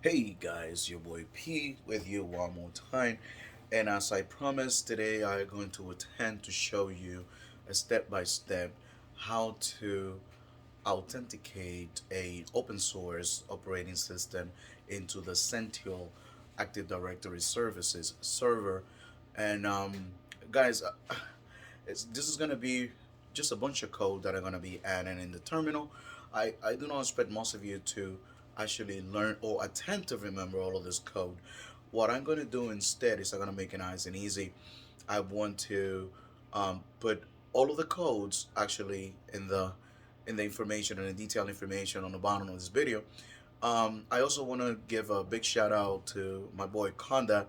Hey guys, your boy P with you one more time. And as I promised, today I'm going to attempt to show you a step by step how to authenticate a open source operating system into the Zentyal Active Directory Services server. And guys, this is gonna be just a bunch of code that I'm gonna be adding in the terminal. I do not expect most of you to actually learn or attempt to remember all of this code. What I'm gonna do instead is I'm gonna make it nice and easy. I want to put all of the codes actually in the information and the detailed information on the bottom of this video. I also want to give a big shout out to my boy Condat.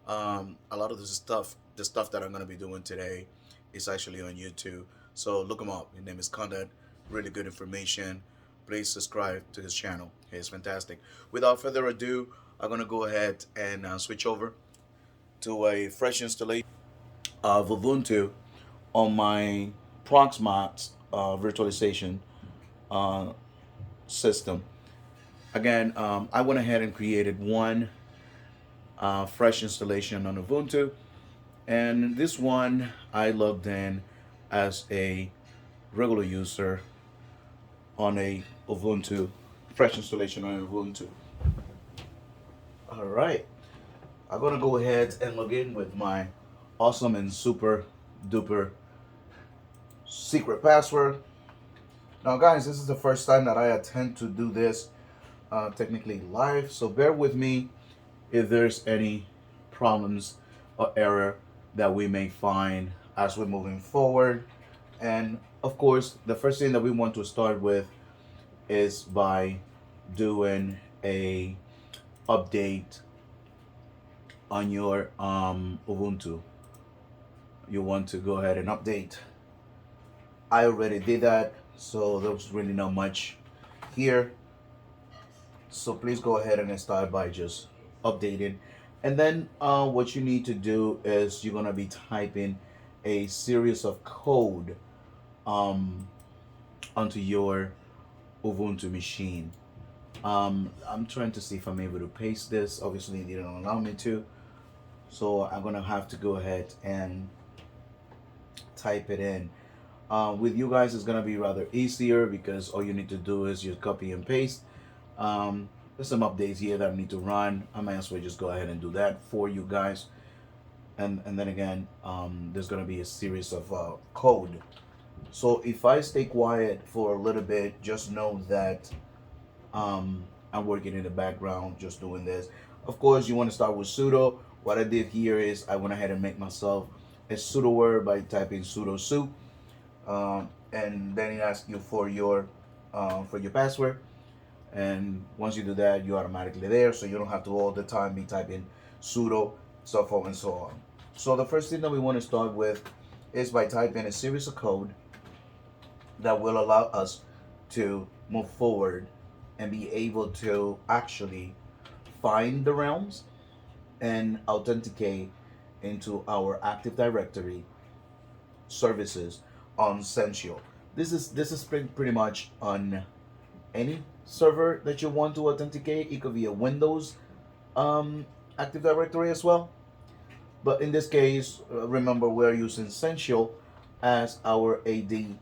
A lot of the stuff that I'm going to be doing today is actually on YouTube. So look him up. His name is Condat. Really good information. Please subscribe to his channel. It's fantastic. Without further ado, I'm going to go ahead and switch over to a fresh installation of Ubuntu on my Proxmox virtualization uh, system. Again, I went ahead and created one fresh installation on Ubuntu, and this one I logged in as a regular user on a Ubuntu fresh installation on Ubuntu. All right, I'm gonna go ahead and log in with my awesome and super duper secret password. Now, guys, this is the first time that I attempt to do this technically live, so bear with me if there's any problems or error that we may find as we're moving forward. And of course, the first thing that we want to start with is by doing a update on your Ubuntu. You want to go ahead and update. I already did that, so there's really not much here. So please go ahead and start by just updating. And then what you need to do is you're gonna be typing a series of code um, onto your Ubuntu machine. I'm trying to see if I'm able to paste this. Obviously, they don't allow me to, so I'm gonna have to go ahead and type it in. With you guys, it's gonna be rather easier because all you need to do is just copy and paste. There's some updates here that I need to run. I might as well just go ahead and do that for you guys. And then again, there's gonna be a series of code. So if I stay quiet for a little bit, just know that I'm working in the background, just doing this. Of course, you want to start with sudo. What I did here is I went ahead and make myself a sudo word by typing sudo su, and then it asks you for your password. And once you do that, you're automatically there, so you don't have to all the time be typing sudo, so forth and so on. So the first thing that we want to start with is by typing a series of code that will allow us to move forward and be able to actually find the realms and authenticate into our Active Directory services on Sensio. This is pretty much on any server that you want to authenticate. It could be a Windows Active Directory as well. But in this case, remember we're using Sensio as our AD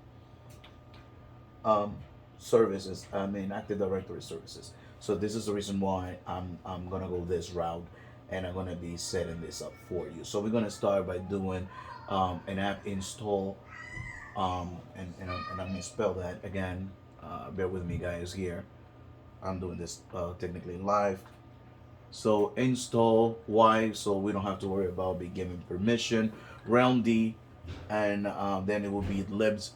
um, services. I mean Active Directory services. So this is the reason why I'm gonna go this route, and I'm gonna be setting this up for you. So we're gonna start by doing an app install, and I'm gonna spell that again. Bear with me, guys. Here, I'm doing this technically live. So install Y, so we don't have to worry about be giving permission. Realm D, and then it will be libs-ss,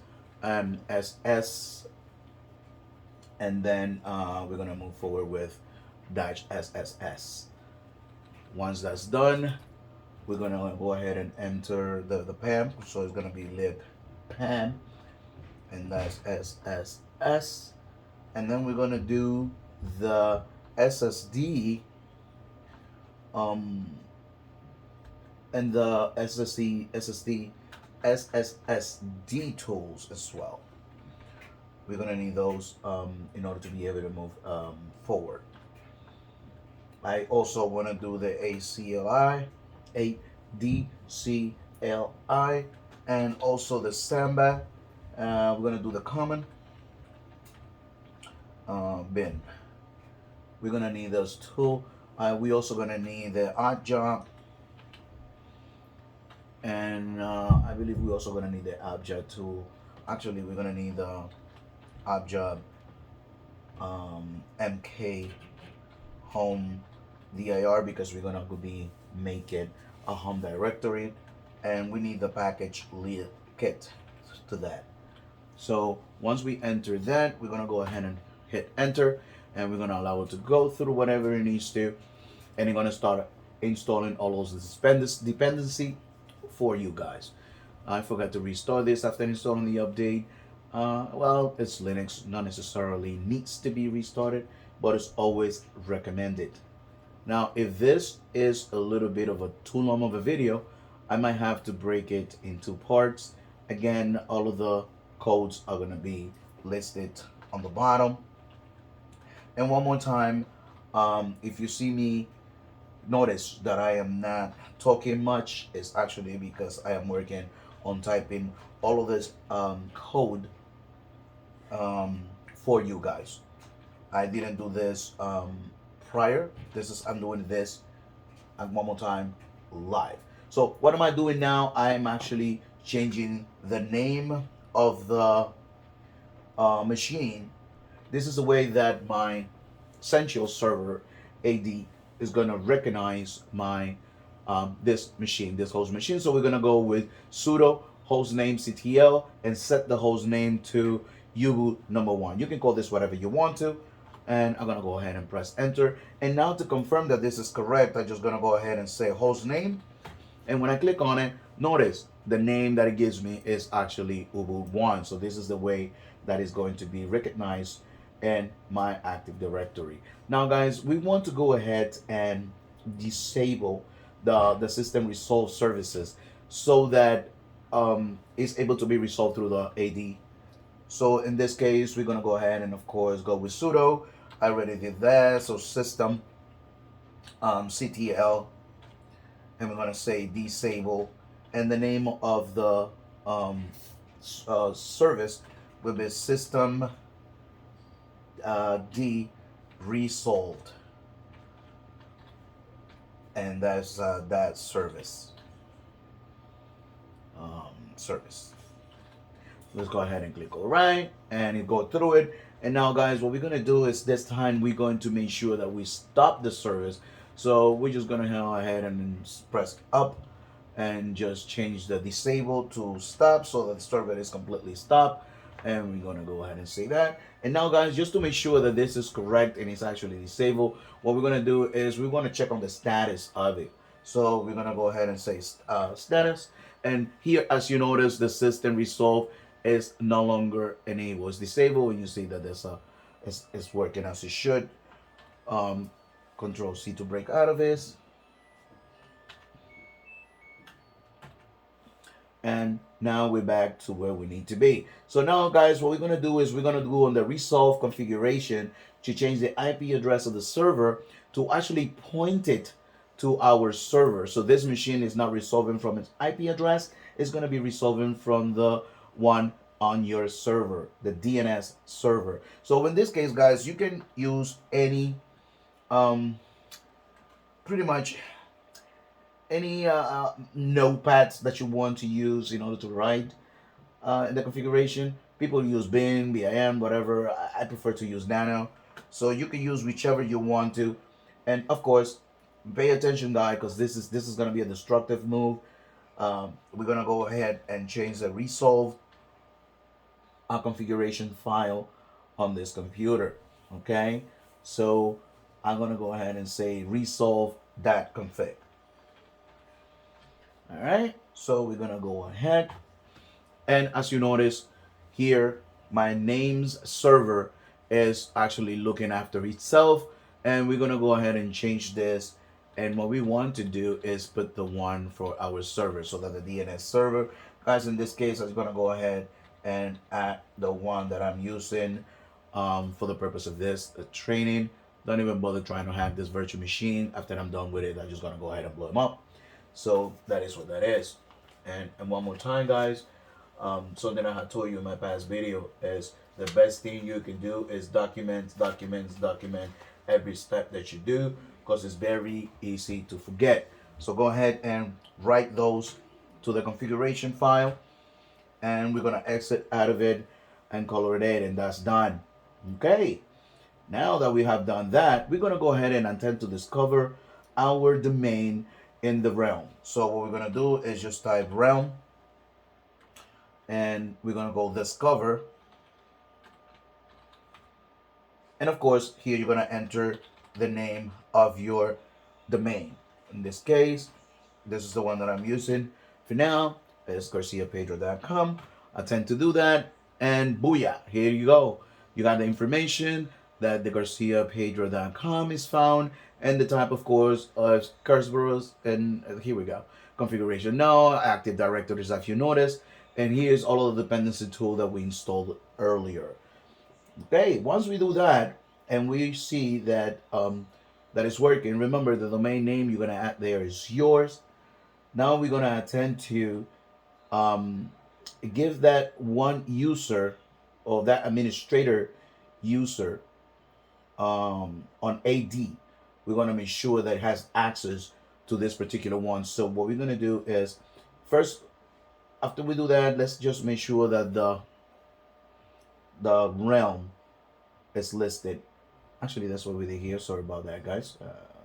and then we're gonna move forward with -sss. Once that's done, we're gonna go ahead and enter the pam, so it's gonna be libpam, and that's sss, and then we're gonna do the ssd um and the sssd-tools as well. We're gonna need those in order to be able to move forward. I also want to do the ACLI, ADCLI, and also the samba. We're going to do the common bin. We're going to need those two. We also going to need the odd job. And I believe we're also going to need the object tool. Actually, we're going to need the oddjob MK home dir because we're going to be making a home directory, and we need the package kit to that. So once we enter that, we're going to go ahead and hit enter, and we're going to allow it to go through whatever it needs to, and it's going to start installing all those dependency for you guys. I forgot to restore this after installing the update. Well, it's Linux, not necessarily needs to be restarted, but it's always recommended. Now, if this is a little bit of a too long of a video, I might have to break it into parts. Again, all of the codes are going to be listed on the bottom. And one more time, if you see me notice that I am not talking much, it's actually because I am working on typing all of this code for you guys. I didn't do this prior. I'm doing this one more time live. So what am I doing now? I'm actually changing the name of the machine. This is the way that my Zentyal server AD is going to recognize my this machine, this host machine. So we're going to go with sudo hostnamectl and set the host name to ubu1. You can call this whatever you want to. And I'm going to go ahead and press enter. And now to confirm that this is correct, I'm just going to go ahead and say host name. And when I click on it, notice the name that it gives me is actually ubu1. So this is the way that is going to be recognized in my Active Directory. Now, guys, we want to go ahead and disable the system resolve services so that it's able to be resolved through the AD. So in this case, we're going to go ahead and, of course, go with sudo. I already did that. So systemctl, and we're going to say disable. And the name of the service will be systemd-resolved. And that's that service. Service. Let's go ahead and click all right, and it go through it. And now, guys, what we're gonna do is this time we're going to make sure that we stop the service. So we're just gonna go ahead and press up and just change the disable to stop so that the server is completely stopped. And we're gonna go ahead and say that. And now, guys, just to make sure that this is correct and it's actually disabled, what we're gonna do is we're gonna check on the status of it. So we're gonna go ahead and say status. And here, as you notice, the system resolve is no longer enabled. It's disabled, and you see that there's it's working as it should. Control C to break out of this. And now we're back to where we need to be. So now, guys, what we're going to do is we're going to go on the resolve configuration to change the IP address of the server to actually point it to our server. So this machine is not resolving from its IP address. It's going to be resolving from the one on your server, the DNS server. So in this case, guys, you can use any pretty much any notepads that you want to use in order to write in the configuration. People use bin, BIM, whatever. I prefer to use nano. So you can use whichever you want to. And of course, pay attention, guys, because this is going to be a destructive move. We're going to go ahead and change the resolve configuration file on this computer. Okay, so I'm going to go ahead and say resolv.conf. All right, so we're going to go ahead, and as you notice here, my name's server is actually looking after itself, and we're going to go ahead and change this. And what we want to do is put the one for our server, so that the DNS server, guys, in this case, I'm going to go ahead and add the one that I'm using for the purpose of this, the training, Don't even bother trying to hack this virtual machine. After I'm done with it, I'm just gonna go ahead and blow them up. So that is what that is. And one more time, guys, something I had told you in my past video is the best thing you can do is document every step that you do, because it's very easy to forget. So go ahead and write those to the configuration file, and we're gonna exit out of it and color it in, and that's done. Okay, now that we have done that, we're gonna go ahead and attempt to discover our domain in the realm. So what we're gonna do is just type realm, and we're gonna go discover, and of course here you're gonna enter the name of your domain. In this case, this is the one that I'm using for now. It's garciapedro.com. I tend to do that, and booyah, here you go. You got the information that the garciapedro.com is found, and the type, of course, of Kerberos, and here we go. Configuration now, active directories, if you notice, and here's all of the dependency tool that we installed earlier. Okay, once we do that, and we see that that is working, remember the domain name you're gonna add there is yours. Now we're gonna attend to give that one user or that administrator user on AD. We're gonna make sure that it has access to this particular one. So what we're gonna do is first, after we do that, let's just make sure that the realm is listed. Actually, that's what we did here. Sorry about that, guys.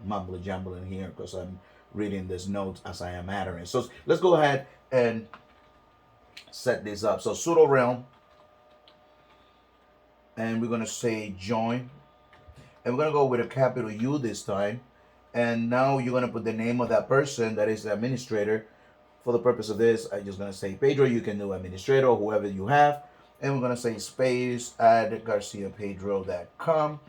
Mumble jumble in here because I'm reading this note as I am entering. So let's go ahead and set this up. So sudo realm, and we're gonna say join, and we're gonna go with a capital U this time. And now you're gonna put the name of that person that is the administrator. For the purpose of this, I'm just gonna say Pedro. You can do administrator or whoever you have, and we're gonna say space at garciapedro.com.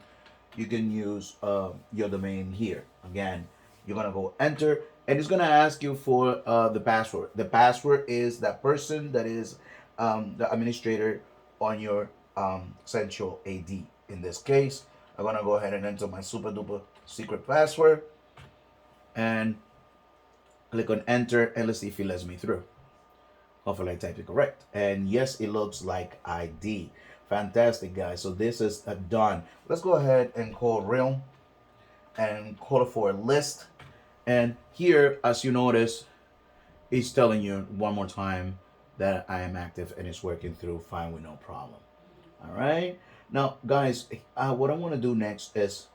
You can use your domain here. Again, you're gonna go enter, and it's gonna ask you for the password. The password is that person that is the administrator on your Zentyal AD. In this case, I'm gonna go ahead and enter my super duper secret password, and click on enter, and let's see if it lets me through. Hopefully I typed it correct, and yes, it looks like I did. Fantastic, guys. So this is done. Let's go ahead and call realm and call it for a list. And here, as you notice, it's telling you one more time that I am active and it's working through fine with no problem. All right. Now, guys, what I want to do next is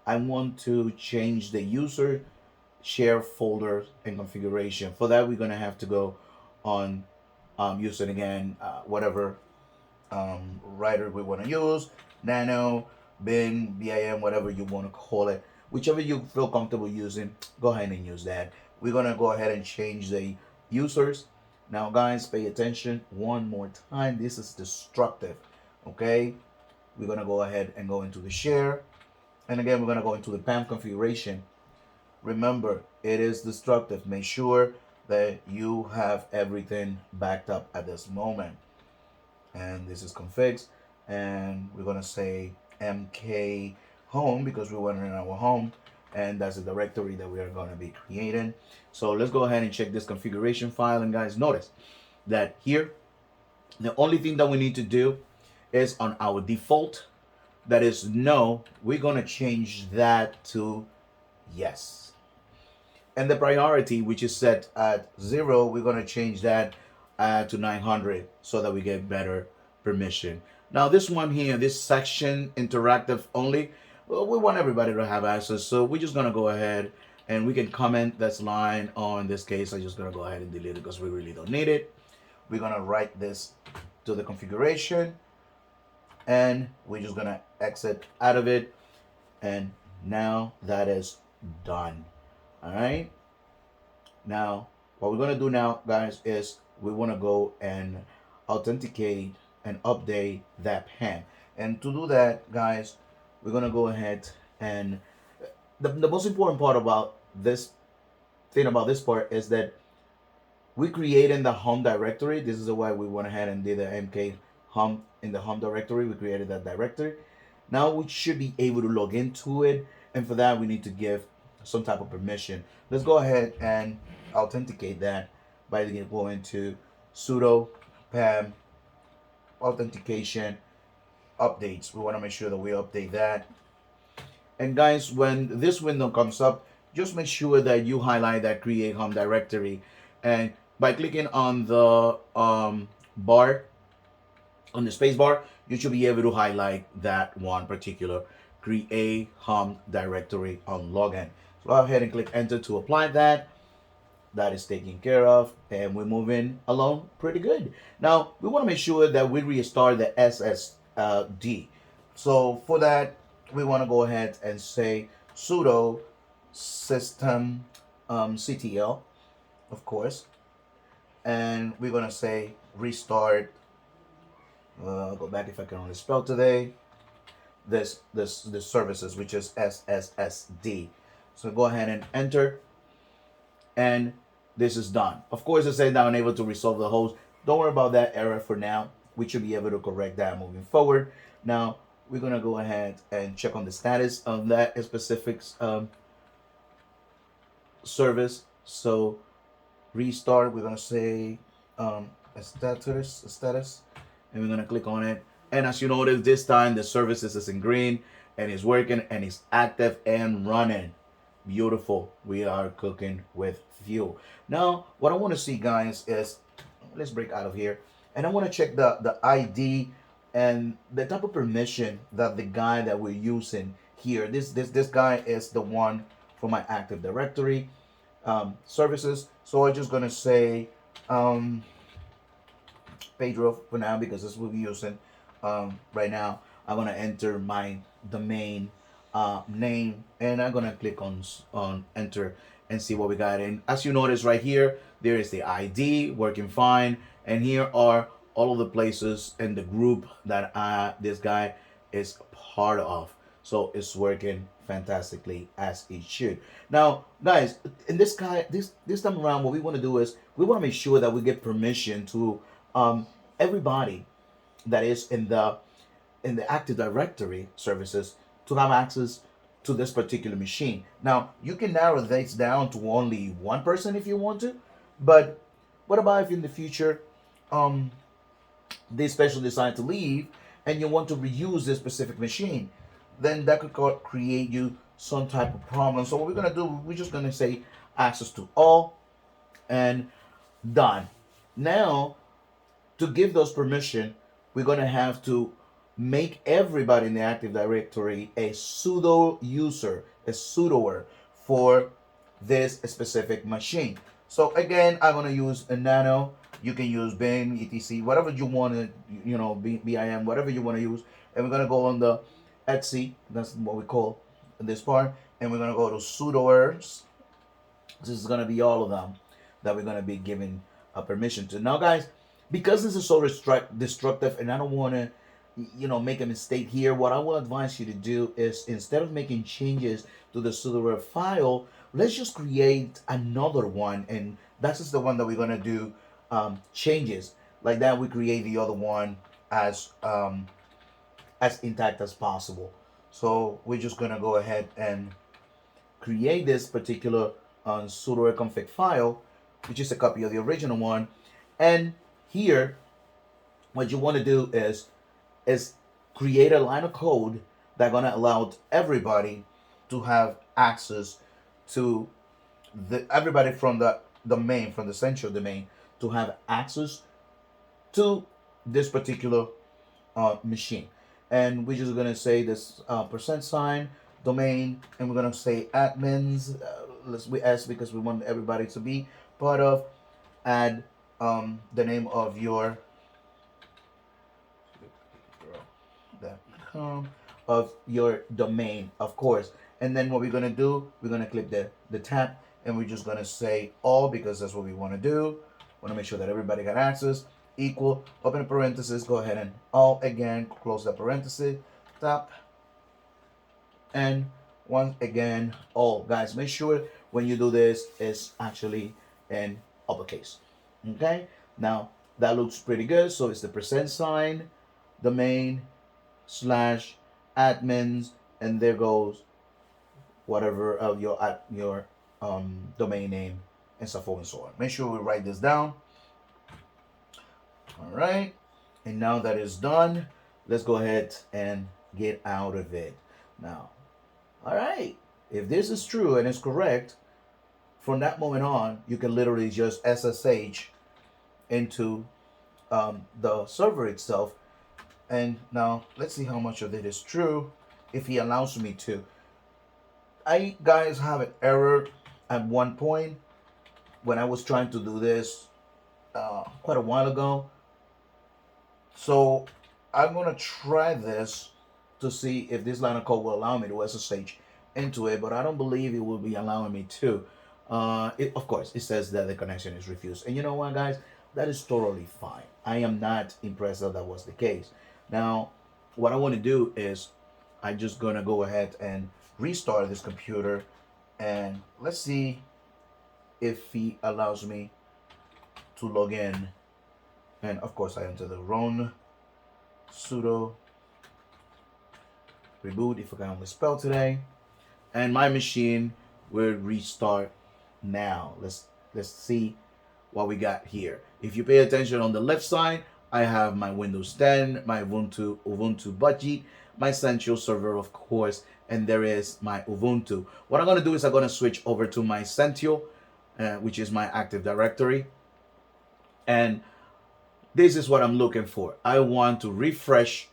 I want to change the user share folder and configuration. For that, we're going to have to go on use it again, whatever writer we want to use, nano, bin, bim, whatever you want to call it, whichever you feel comfortable using, go ahead and use that. We're gonna go ahead and change the users. Now, guys, pay attention one more time. This is destructive. Okay, we're gonna go ahead and go into the share, and again we're gonna go into the pam configuration. Remember, it is destructive. Make sure that you have everything backed up at this moment. And this is configs, and we're gonna say mk home because we want it in our home, and that's the directory that we are going to be creating. So let's go ahead and check this configuration file, and guys, notice that here the only thing that we need to do is on our default, that is no, we're going to change that to yes, and the priority, which is set at 0, we're going to change that to 900 so that we get better permission. Now this one here, this Session-Interctive-Only, well, we want everybody to have access, so we're just gonna go ahead and we can comment this line. On this case, I'm just gonna go ahead and delete it because we really don't need it. We're gonna write this to the configuration, and we're just gonna exit out of it, and now that is done. All right, now what we're gonna do now, guys, is we want to go and authenticate and update that PAM. And to do that, guys, we're going to go ahead and the most important part about this part is that we created the home directory. This is why we went ahead and did the mk home in the home directory. We created that directory, Now we should be able to log into it, and for that we need to give some type of permission. Let's go ahead and authenticate that by going to sudo pam authentication updates. We want to make sure that we update that. And guys, when this window comes up, just make sure that you highlight that create home directory, and by clicking on the bar, on the space bar, you should be able to highlight that one particular create home directory on login. So go ahead and click enter to apply that. That is taken care of, and we're moving along pretty good. Now we want to make sure that we restart the SSD. So for that, we want to go ahead and say sudo systemctl, of course, and we're gonna say restart. Go back if I can only spell today. This services, which is SSSD. So go ahead and enter, and this is done. Of course, it says now unable to resolve the host. Don't worry about that error for now. We should be able to correct that moving forward. Now we're gonna go ahead and check on the status of that specific service. So restart. We're gonna say status, and we're gonna click on it. And as you notice, this time the services is in green and it's working and it's active and running. Beautiful. We are cooking with fuel. Now, what I want to see, guys, is let's break out of here, and I want to check the ID and the type of permission that the guy that we're using here. This guy is the one for my Active Directory services. So I'm just gonna say Pedro for now because this will be using right now. I'm gonna enter my domain name, and I'm gonna click on enter and see what we got in. As you notice right here, there is the ID working fine, and here are all of the places in the group that this guy is part of. So it's working fantastically as it should. Now, guys, in this time around, what we want to do is we want to make sure that we get permission to everybody that is in the Active Directory services to have access to this particular machine. Now, you can narrow this down to only one person if you want to, but what about if in the future they specially decide to leave and you want to reuse this specific machine? Then that could create you some type of problem. So what we're gonna do, we're just gonna say access to all, and done. Now, to give those permission, we're gonna have to make everybody in the Active Directory a sudo user, a sudoer for this specific machine. So again, I'm gonna use a nano. You can use bin, etc, whatever you want to, BIM, whatever you want to use. And we're gonna go on the etc. That's what we call this part, and we're gonna go to sudoers. This is gonna be all of them that we're gonna be giving a permission to. Now, guys, because this is so destructive, and I don't want to make a mistake here, what I will advise you to do is, instead of making changes to the sudoer file, let's just create another one, and that's just the one that we're gonna do changes. Like that, we create the other one as intact as possible. So we're just gonna go ahead and create this particular sudoer config file, which is a copy of the original one. And here, what you want to do is create a line of code that's gonna allow everybody to have access to everybody from the domain, from the central domain, to have access to this particular machine. And we're just gonna say this %, domain, and we're gonna say admins. We ask because we want everybody to be part of. Add the name of your of your domain, of course. And then what we're gonna do, we're gonna click the tab, and we're just gonna say all, because that's what we want to do. Want to make sure that everybody got access. Equal, open a parenthesis, go ahead and all again, close the parenthesis, tap, and once again all. Guys, make sure when you do this it's actually in uppercase. Okay, now that looks pretty good. So it's the %, domain / admins, and there goes whatever of your domain name and so forth and so on. Make sure we write this down. All right, and now that is done, let's go ahead and get out of it now. All right, if this is true and is correct, from that moment on, you can literally just SSH into the server itself. And now let's see how much of it is true if he allows me to. I guys have an error at one point when I was trying to do this quite a while ago. So I'm gonna try this to see if this line of code will allow me to SSH into it, but I don't believe it will be allowing me to. Of course, it says that the connection is refused. And you know what, guys? That is totally fine. I am not impressed that that was the case. Now, what I want to do is I'm just going to go ahead and restart this computer. And let's see if he allows me to log in. And of course, I enter the wrong sudo reboot if I can only spell today. And my machine will restart now. Let's see what we got here. If you pay attention on the left side, I have my Windows 10, my Ubuntu budget, my Zentyal server, of course, and there is my Ubuntu. What I'm going to do is I'm going to switch over to my Zentyal, which is my Active Directory. And this is what I'm looking for. I want to refresh.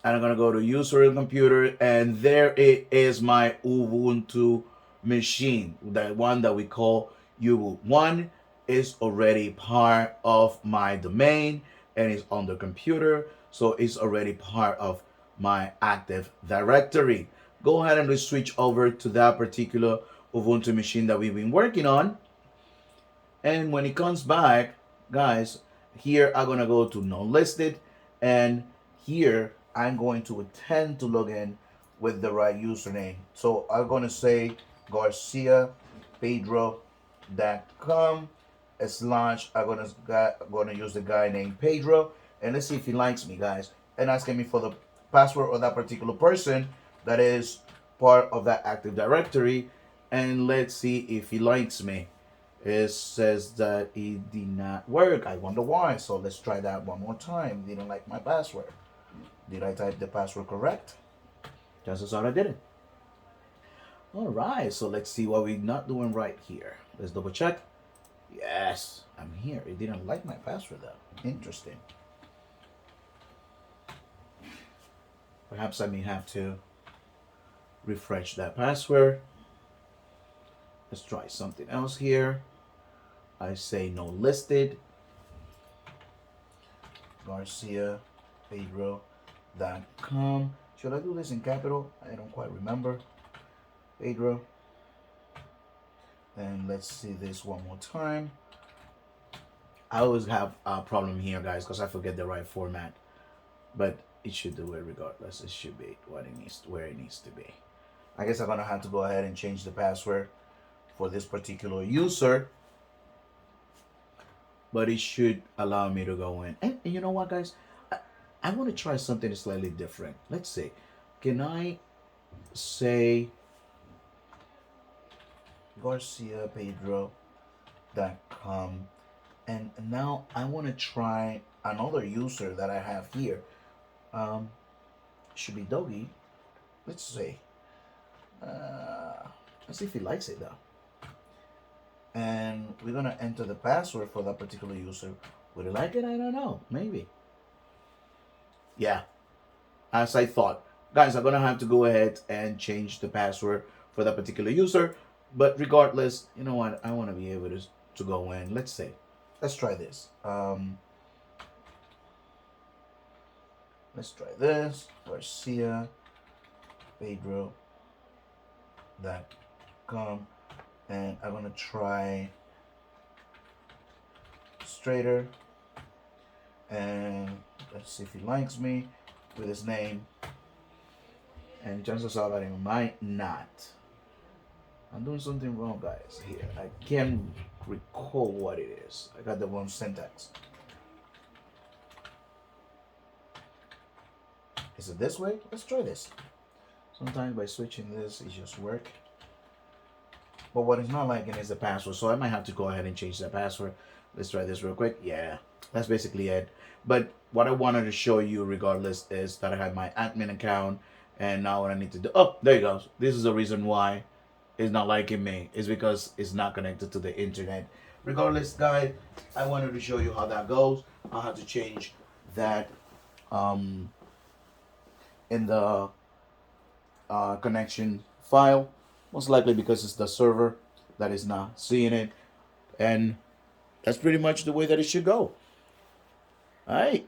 And I'm going to go to user and computer, and there it is, my Ubuntu machine, the one that we call Ubuntu. One is already part of my domain and is on the computer, so it's already part of my Active Directory. Go ahead and switch over to that particular Ubuntu machine that we've been working on. And when it comes back, guys, here I'm going to go to non-listed, and here I'm going to attempt to log in with the right username. So I'm going to say garciapedro.com / I'm going to use the guy named Pedro, and let's see if he likes me, guys, and asking me for the password of that particular person that is part of that Active Directory, and let's see if he likes me. It says that it did not work. I wonder why. So let's try that one more time. Didn't like my password. Did I type the password correct? Chances are I didn't. All right, so let's see what we're not doing right here. Let's double check. Yes, I'm here. It didn't like my password though. Interesting. Perhaps I may have to refresh that password. Let's try something else here. I say no listed. garciapedro.com. Should I do this in capital? I don't quite remember. Pedro. And let's see this one more time. I always have a problem here, guys, because I forget the right format. But it should do it regardless. It should be what it needs, where it needs to be. I guess I'm gonna have to go ahead and change the password for this particular user. But it should allow me to go in. And you know what, guys? I want to try something slightly different. Let's see. Can I say garciapedro.com, and now I want to try another user that I have here. Should be Doggy. Let's see. Let's see if he likes it though. And we're gonna enter the password for that particular user. Would he like it? I don't know. Maybe. Yeah, as I thought. Guys, I'm gonna have to go ahead and change the password for that particular user. But regardless, you know what? I want to be able to go in. Let's see. Let's try this. Let's try this. garciapedro.com. And I'm gonna try Strader, and let's see if he likes me with his name. And chances are that he might not. I'm doing something wrong, guys. Here, I can't recall what it is. I got the wrong syntax. Is it this way? Let's try this. Sometimes by switching this, it just work. But what it's not liking is the password, so I might have to go ahead and change the password. Let's try this real quick. Yeah, that's basically it. But what I wanted to show you regardless is that I have my admin account, and now what I need to do, oh, there you go. This is the reason why it's not liking me. It's because it's not connected to the internet. Regardless, guys, I wanted to show you how that goes. I'll have to change that in the connection file, most likely because it's the server that is not seeing it, and that's pretty much the way that it should go. All right.